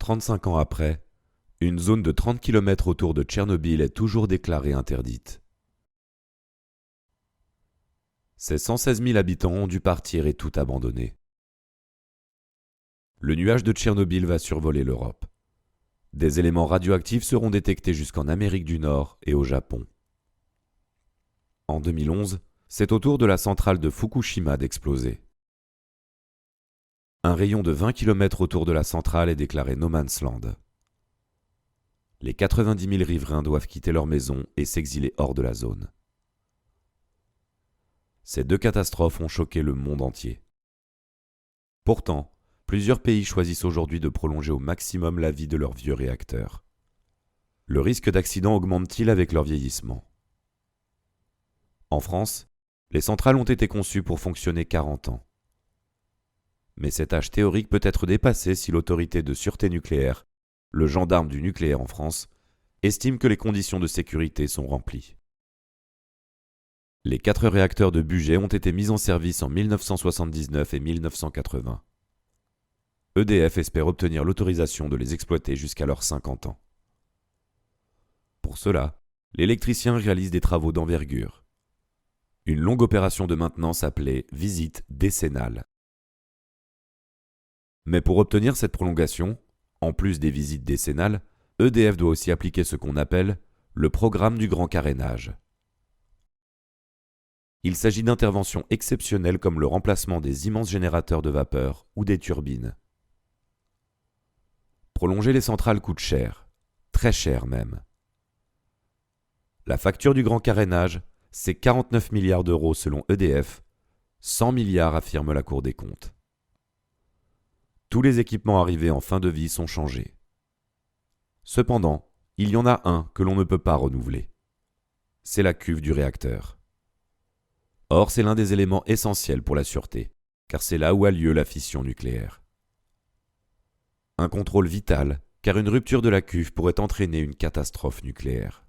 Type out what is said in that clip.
35 ans après, une zone de 30 km autour de Tchernobyl est toujours déclarée interdite. Ces 116 000 habitants ont dû partir et tout abandonner. Le nuage de Tchernobyl va survoler l'Europe. Des éléments radioactifs seront détectés jusqu'en Amérique du Nord et au Japon. En 2011, c'est au tour de la centrale de Fukushima d'exploser. Un rayon de 20 km autour de la centrale est déclaré No Man's Land. Les 90 000 riverains doivent quitter leur maison et s'exiler hors de la zone. Ces deux catastrophes ont choqué le monde entier. Pourtant, plusieurs pays choisissent aujourd'hui de prolonger au maximum la vie de leurs vieux réacteurs. Le risque d'accident augmente-t-il avec leur vieillissement ? En France, les centrales ont été conçues pour fonctionner 40 ans. Mais cet âge théorique peut être dépassé si l'autorité de sûreté nucléaire, le gendarme du nucléaire en France, estime que les conditions de sécurité sont remplies. Les 4 réacteurs de Bugey ont été mis en service en 1979 et 1980. EDF espère obtenir l'autorisation de les exploiter jusqu'à leurs 50 ans. Pour cela, l'électricien réalise des travaux d'envergure. Une longue opération de maintenance appelée visite décennale. Mais pour obtenir cette prolongation, en plus des visites décennales, EDF doit aussi appliquer ce qu'on appelle le programme du grand carénage. Il s'agit d'interventions exceptionnelles comme le remplacement des immenses générateurs de vapeur ou des turbines. Prolonger les centrales coûte cher, très cher même. La facture du grand carénage, c'est 49 milliards d'euros selon EDF, 100 milliards affirme la Cour des comptes. Tous les équipements arrivés en fin de vie sont changés. Cependant, il y en a un que l'on ne peut pas renouveler. C'est la cuve du réacteur. Or, c'est l'un des éléments essentiels pour la sûreté, car c'est là où a lieu la fission nucléaire. Un contrôle vital, car une rupture de la cuve pourrait entraîner une catastrophe nucléaire.